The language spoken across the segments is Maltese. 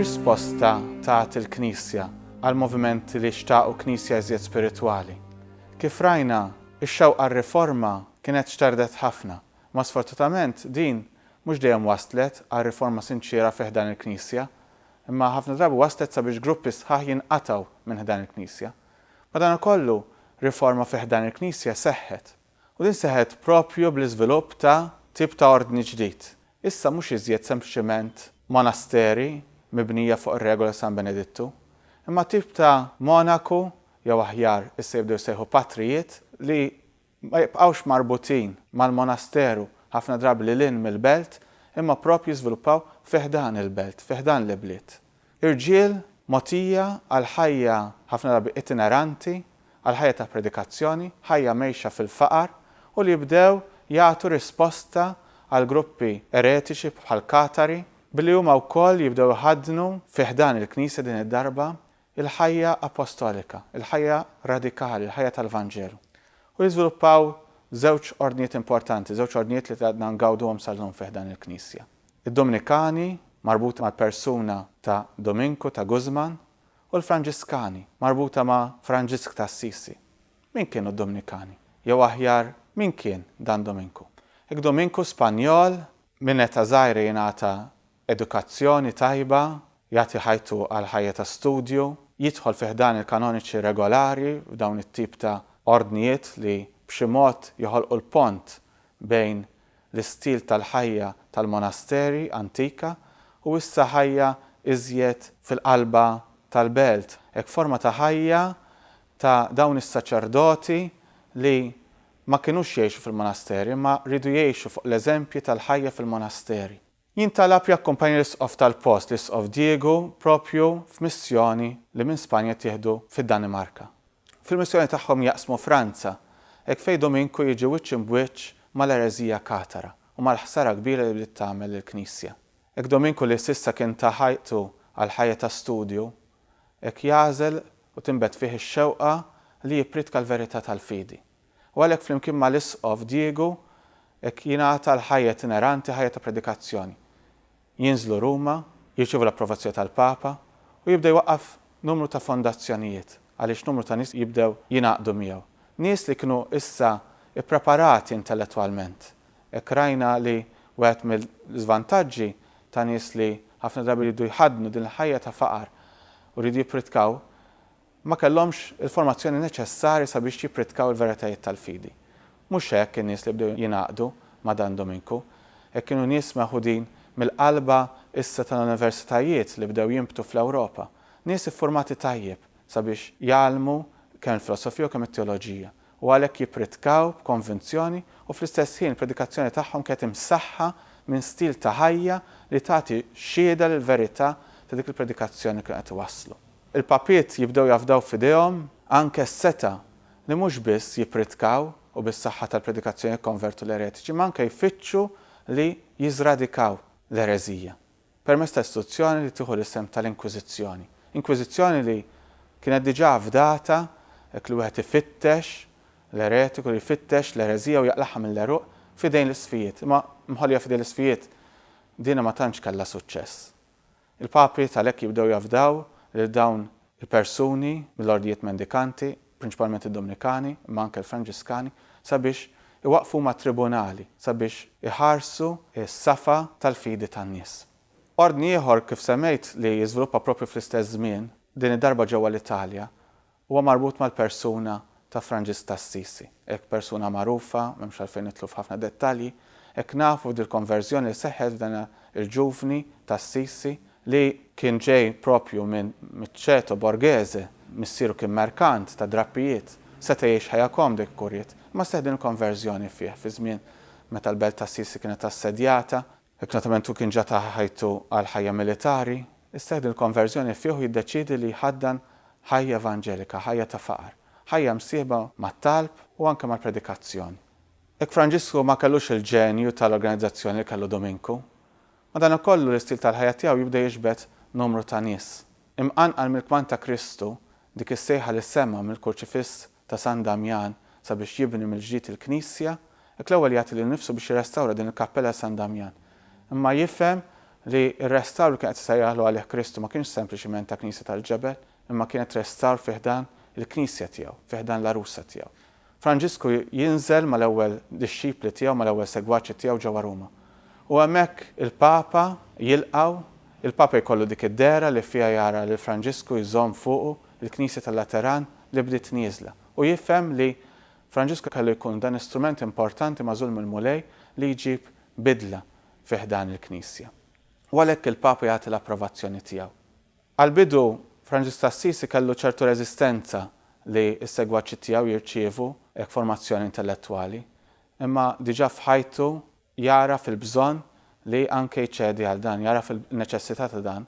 X'risposta tat il-Knisja għal movimenti li xtaqu Knisja iżjed spiritwali? Kif rajna, ix-xewqa għar-riforma kienet xtardet ħafna, ma sfortunatament din mhux dejjem waslet għal riforma sinċira fih dan il-Knisja, imma ħafna drabi waslet sabiex gruppi sħaħ jinqataw minn dan il-Knisja. Madankollu riforma fih dan il-Knisja seħħet. U din seħħet propju bl-iżvilupp ta' tip ta' ordni ġdid. Issa mhux iżjed sempliċement monasteri mibnija fuq ir-regola San Benedittu, imma tip ta' monaku jew aħjar issa jibdew jsejħu patrijiet li ma jibqgħux marbutin mal-monasteru ħafna drabi li lin mill-belt, imma propju jiżviluppaw fih dan il-belt, fih dan l-bliet. Irġiel mogħtija għal ħajja ħafna drabi itineranti, għal ħajja ta' predikazzjoni, ħajja mejxa fil-faqar u li jibdew jagħtu risposta għal gruppi eretiċi bħal Katari billi huma wkoll jibdew iħaddnu fih dan il-Knisja din id-darba il-ħajja apostolika, il-ħajja radikali, il-ħajja tal-Vanġelu. U jiżviluppaw żewġ ordnijiet importanti, żewġ ordnijiet li għadna ngawduhom sal-lum fih dan il-Knisja. Id-Dominikani marbuta mal-persuna ta' Dominku ta' Guzman u l-Franġiskani marbuta ma' Franġisk ta' Assisi. Min kienu d-Dominikani? Jew aħjar min kien dan Dominku? Dominku Spanjol minn eta żgħira jingħata edukazzjoni tajba, jagħti ħajtu għal ħajja ta' studju, jidħol fih dan il-kanoniċi regolari f'dawn it-tip ta' ordnijiet li b'xi mod joħolqu l-pont bejn l-istil tal-ħajja tal-monasteri antika u issa ħajja iżjed fil-qalba tal-belt. Hekk forma ta' ħajja ta' dawn is-saċerdoti li ma kinux jgħixu fil-monasteri, ma rridu jgħixu fuq l-eżempji tal-ħajja fil-monasteri. Jintalab jakkumpanja l-Isqof tal-Post, l-Isqof Diego, propju f'missjoni li minn Spanja tieħdu fid-Danimarka. Fil-missjoni tagħhom jaqsmu Franza, hekk fejn Dominku jiġi wiċċ imbuċċ mal-erezija Katara u mal-ħsara kbira li bdiet tagħmel il-Knisja. Hekk Dominku li s'issa kien ta' ħajtu għal ħajja ta' studju, hekk jażel u tinbet fih ix-xewqa li jippridka l-verità tal-fidi. U għalhekk flimkien mal-Isqof Diego hekk jingħata l-ħajja itineranti, ħajja ta' predikazzjoni. Jinżlu Ruma, jirċievu l-approvazzjoni tal-Papa u jibdew jwaqqaf numru ta' fondazzjonijiet għaliex numru ta' nies jibdew jingħaqdu miegħu. Nies li kienu issa ippreparati intellettwalment. Hekk rajna li wieħed mill-żvantaġġi ta' nies li ħafna drabi jridu jħaddnu din il-ħajja ta' faqar u jridu jippritkaw ma kellhomx il-formazzjoni neċessarja sabiex jippritkaw il-veritajiet tal-fidi. Mhux hekk in-nies li bdew jingħaqdu ma' dan Dominku, hekk kienu nies meħudin mill-qalba issa tal-universitajiet li bdew jimbtu fl-Ewropa. Nies iffurmati tajjeb sabiex jgħallmu kemm il-filosofija u kemm it-teoloġija u għalhekk jippritkaw b'konvinzjoni u fl-istess ħin il-predikazzjoni tagħhom kienet imsaħħa minn stil ta' ħajja li tagħti xhieda lill-verità ta' dik il-predikazzjoni kienet iwasslu. Il-papiet jibdew jafdaw f'idejhom anke s-seta li mhux biss jippritkaw u bis-saħħa tal-predikazzjoni konvertu l-eretiċi, ma anke jfittxu li jiżradikaw l-erezija. Permezz ta' istituzzjoni li tieħu l-isem tal-Inkwiżizzjoni. Inkwiżizzjoni li kienet diġà fdata hekk li wieħed ifittex l-eretiku li jfittex l-erezija u jaqlaħħa mill-eruq f'idejn l-isfijiet. Imma mħollija f'idejn l-isfijiet dina ma tantx kellha suċċess. Il-papi tal-hekk jibdew jafdaw lil dawn il-persuni mill-ordijiet mendikanti, prinċipalment id-Dominikani, ma anke l-Franġiskani, sabiex iwaqfu ma' tribunali, sabiex iħarsu is-safa tal-fidi tan-nies. Ordni ieħor kif semmejt li jiżviluppa proprju fl-istess żmien din id-darba ġewwa l-Italja huwa marbut mal-persuna ta' Franġisk ta' Assisi. Hekk persuna magħrufa, m'hemmx għalfejn nidħlu f'ħafna dettalji, hekk nafu dil-konverżjoni li seħħet f'dan il-ġuvni ta' Assisi li kien ġej propju minn ċeto borghese, missieru kien merkant ta' drappijiet, seta' jgħix ħajja komda kurriet, ma seħdin konverżjoni fih fi żmien meta l-belt ta' Assisi kienet assedjata, hekk naturalment kien ġata ħajtu għal ħajja militari, isteħdin konverżjoni fih u jiddeċiedi li jħaddan ħajja evanġelika, ħajja ta' faqar, ħajja msieħba mat-talb u anke mal-predikazzjoni. Hekk Franġisku ma kellux il-ġenju tal-organizzazzjoni li kellu Dominku, madankollu l-istil tal-ħajja tiegħu jibda jiġbed numru ta' nies. Imqanqal mill-kman ta' Kristu dik is-sejħa li semma mill-kurċifiss ta' San Damjan sabiex jibni mill-ġdid il-Knisja, hekk l-ewwel jagħti lil nifsu biex jirrestawra din il-kappella San Damjan. Imma jifhem li r-restawr li kienet sejjaħlu għalih Kristu ma kienx sempliċiment ta' Knisja tal-Ġebel, imma kienet restawr fiħdan il-Knisja tiegħu, fiħdan l-arusa tiegħu. Franġisku jinżel mal-ewwel dixxipli tiegħu, mal-ewwel segwaċi tiegħu ġewwa Ruma. U hemmhekk il-Papa jilqgħu, il-Papa jkollu dik id-dera li fiha jara li Franġisku jżomm fuqu il-Knisja tal-Lateran li bdiet nieżla. U jifhem li Franġisku kellu jkun dan istrument importanti mażul mill-mulej li jġib bidla fiħdan il-Knisja. U għalhekk il-Papa jagħti l-approvazzjoni tiegħu. Għal-bidu Franġisku Assisi kellu ċertu reżistenza li s-segwaċi tiegħu jirċievu hekk formazzjoni intellettwali, imma diġà f'ħajtu jara fil-bżonn li anke jċedi għal dan, jara fil-neċessità ta' dan,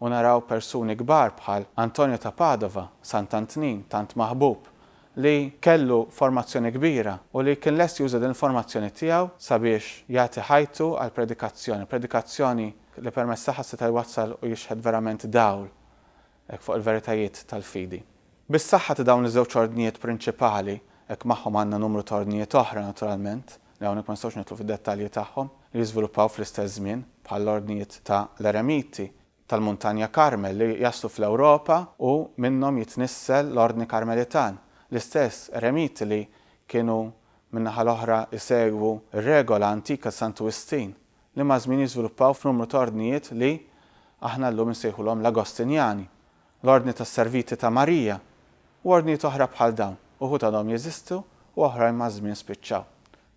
u naraw persuni kbar bħal Antonio ta' Padova, Sant'Antnin, tant maħbub, li kellu formazzjoni kbira u li kien lest juża din il-formazzjoni tiegħu sabiex jagħti ħajtu għal predikazzjoni li permezz tagħha seta' jwassal u jixħed verament dawl fuq il-veritajiet tal-fidi. Bis-saħħa ta' dawn iż-żewġ ordnijiet prinċipali, hekk magħhom għandna numru ta' ordnijiet oħra naturalment, li hawnhekk ma nistgħux nidħlu fid-dettalji tagħhom, li jiżviluppaw fl-istess żmien bħal l-ordnijiet ta' l-Eremiti tal-Muntanja Karmel li jaslu fl-Ewropa u minnhom jitnissel l-Ordni Karmelitan. L-istess Eremiti li kienu min-naħa l-oħra jsegwu r-regola antika Sant Wistin li ma' żmien jiżviluppaw f'numru ta' ordnijiet li aħna llum insejħulhom l-Agostinjani, l-Ordni tas-Serviti ta' Marija u ordnijiet oħra bħal dawn, uħud għadhom jeżistu u oħrajn ma' żmien spiċċaw.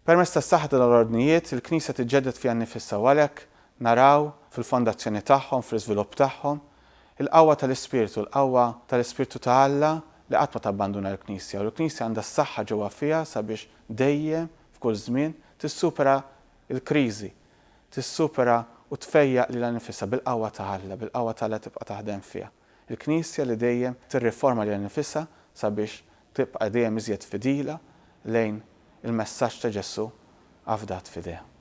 Permezz tas-saħħa tal-ordnijiet il-Knisja tiġġedded fiha nnifisha u għalhekk naraw fil-fondazzjoni tagħhom, fl-iżvilupp tagħhom, il-qawwa tal-Ispirtu, l-qawwa tal-Ispirtu ta' Alla li qatt ma tabbanduna l-Knisja. U l-Knisja għandha s-saħħa ġewwa fiha sabiex dejjem f'kull żmien tissupera l-kriżi, tissupera u tfejjaq lilha nnifisha bil-qawwa ta' Alla, bil-qawwa ta' Alla tibqa' taħdem fiha. Il-Knisja li dejjem tirriforma lilha nnifisha sabiex tibqa' dejjem iżjed fidila lejn il-messaġġ ta' Ġesu għafdat f'idejha.